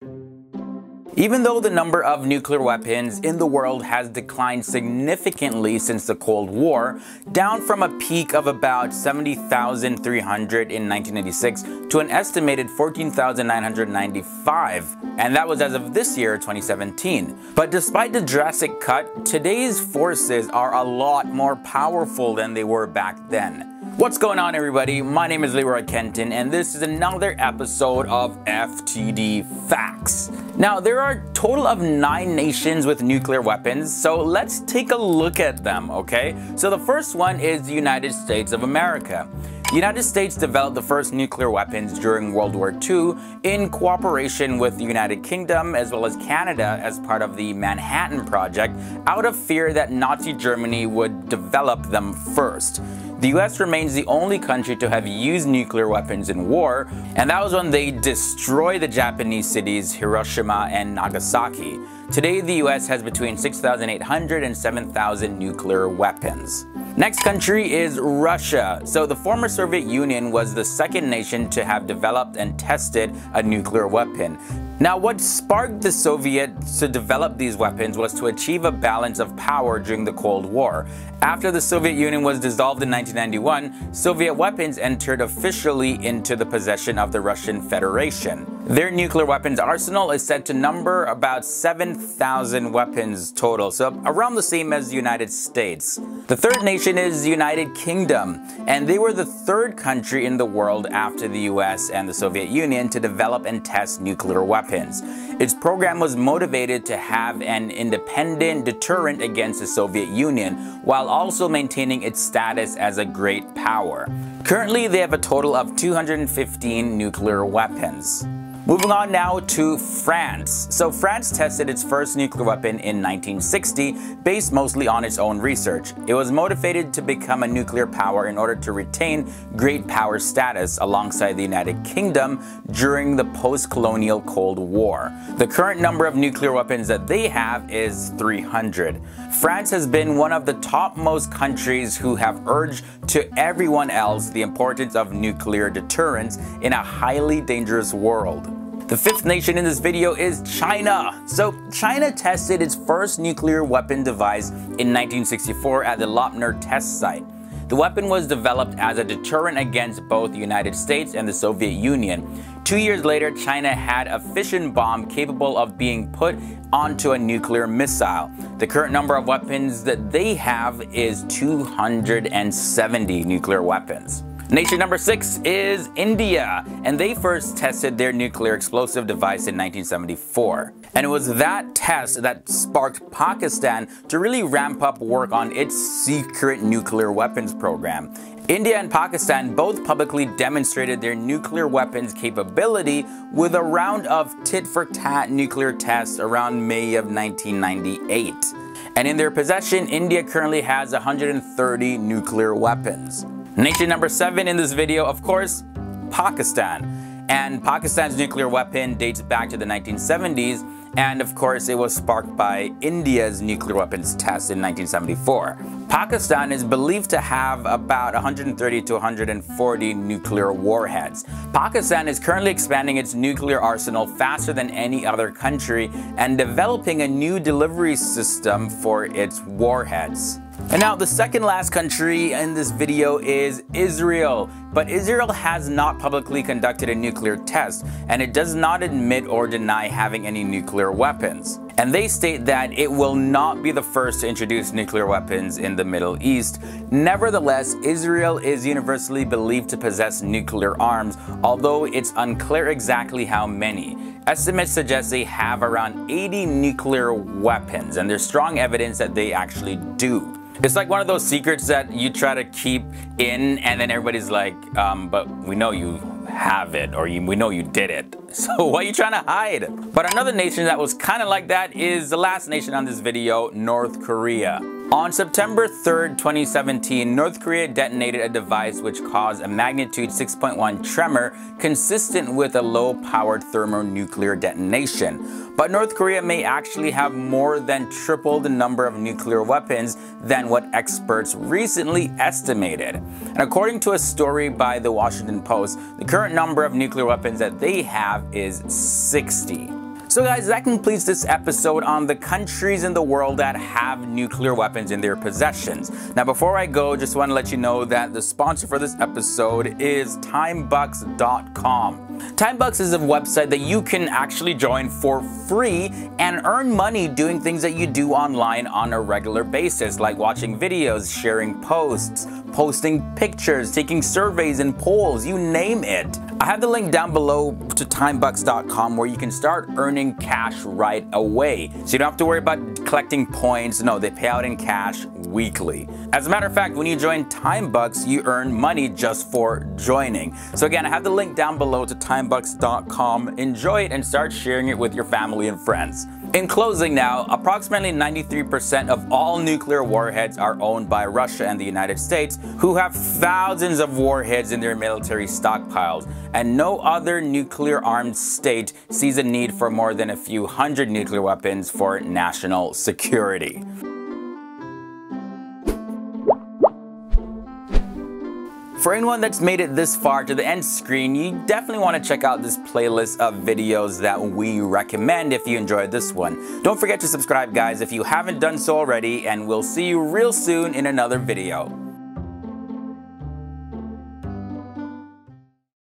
Even though the number of nuclear weapons in the world has declined significantly since the Cold War, down from a peak of about 70,300 in 1986 to an estimated 14,995, and that was as of this year, 2017. But despite the drastic cut, today's forces are a lot more powerful than they were back then. What's going on, everybody? My name is Leroy Kenton, and this is another episode of FTD Facts. Now, there are a total of 9 nations with nuclear weapons, so let's take a look at them, okay? So the first one is the United States of America. The United States developed the first nuclear weapons during World War II in cooperation with the United Kingdom as well as Canada as part of the Manhattan Project, out of fear that Nazi Germany would develop them first. The US remains the only country to have used nuclear weapons in war, and that was when they destroyed the Japanese cities Hiroshima and Nagasaki. Today, the US has between 6,800 and 7,000 nuclear weapons. Next country is Russia. So the former Soviet Union was the second nation to have developed and tested a nuclear weapon. Now, what sparked the Soviets to develop these weapons was to achieve a balance of power during the Cold War. After the Soviet Union was dissolved in 1991, Soviet weapons entered officially into the possession of the Russian Federation. Their nuclear weapons arsenal is said to number about 7,000 weapons total, so around the same as the United States. The third nation is the United Kingdom, and they were the third country in the world after the US and the Soviet Union to develop and test nuclear weapons. Its program was motivated to have an independent deterrent against the Soviet Union, while also maintaining its status as a great power. Currently, they have a total of 215 nuclear weapons. Moving on now to France. So France tested its first nuclear weapon in 1960, based mostly on its own research. It was motivated to become a nuclear power in order to retain great power status alongside the United Kingdom during the post-colonial Cold War. The current number of nuclear weapons that they have is 300. France has been one of the topmost countries who have urged to everyone else the importance of nuclear deterrence in a highly dangerous world. The fifth nation in this video is China. So China tested its first nuclear weapon device in 1964 at the Lopner test site. The weapon was developed as a deterrent against both the United States and the Soviet Union. 2 years later, China had a fission bomb capable of being put onto a nuclear missile. The current number of weapons that they have is 270 nuclear weapons. Nation number 6 is India, and they first tested their nuclear explosive device in 1974. And it was that test that sparked Pakistan to really ramp up work on its secret nuclear weapons program. India and Pakistan both publicly demonstrated their nuclear weapons capability with a round of tit-for-tat nuclear tests around May of 1998. And in their possession, India currently has 130 nuclear weapons. Nation number 7 in this video, of course, Pakistan. And Pakistan's nuclear weapon dates back to the 1970s, and of course it was sparked by India's nuclear weapons test in 1974. Pakistan is believed to have about 130 to 140 nuclear warheads. Pakistan is currently expanding its nuclear arsenal faster than any other country and developing a new delivery system for its warheads. And now the second last country in this video is Israel. But Israel has not publicly conducted a nuclear test, and it does not admit or deny having any nuclear weapons. And they state that it will not be the first to introduce nuclear weapons in the Middle East. Nevertheless, Israel is universally believed to possess nuclear arms, although it's unclear exactly how many. Estimates suggest they have around 80 nuclear weapons, and there's strong evidence that they actually do. It's like one of those secrets that you try to keep in, and then everybody's like, but we know you have it, or we know you did it. So what are you trying to hide? But another nation that was kind of like that is the last nation on this video, North Korea. On September 3rd, 2017, North Korea detonated a device which caused a magnitude 6.1 tremor consistent with a low-powered thermonuclear detonation. But North Korea may actually have more than triple the number of nuclear weapons than what experts recently estimated. And according to a story by the Washington Post, the current number of nuclear weapons that they have is 60. So guys, that completes this episode on the countries in the world that have nuclear weapons in their possessions. Now before I go, just want to let you know that the sponsor for this episode is timebucks.com. Timebucks is a website that you can actually join for free and earn money doing things that you do online on a regular basis, like watching videos, sharing posts, posting pictures, taking surveys and polls, you name it. I have the link down below to timebucks.com where you can start earning cash right away. So you don't have to worry about collecting points. No, they pay out in cash weekly. As a matter of fact, when you join Timebucks, you earn money just for joining. So again, I have the link down below to timebucks.com. Enjoy it and start sharing it with your family and friends. In closing now, approximately 93% of all nuclear warheads are owned by Russia and the United States, who have thousands of warheads in their military stockpiles, and no other nuclear-armed state sees a need for more than a few hundred nuclear weapons for national security. For anyone that's made it this far to the end screen, you definitely want to check out this playlist of videos that we recommend if you enjoyed this one. Don't forget to subscribe, guys, if you haven't done so already, and we'll see you real soon in another video.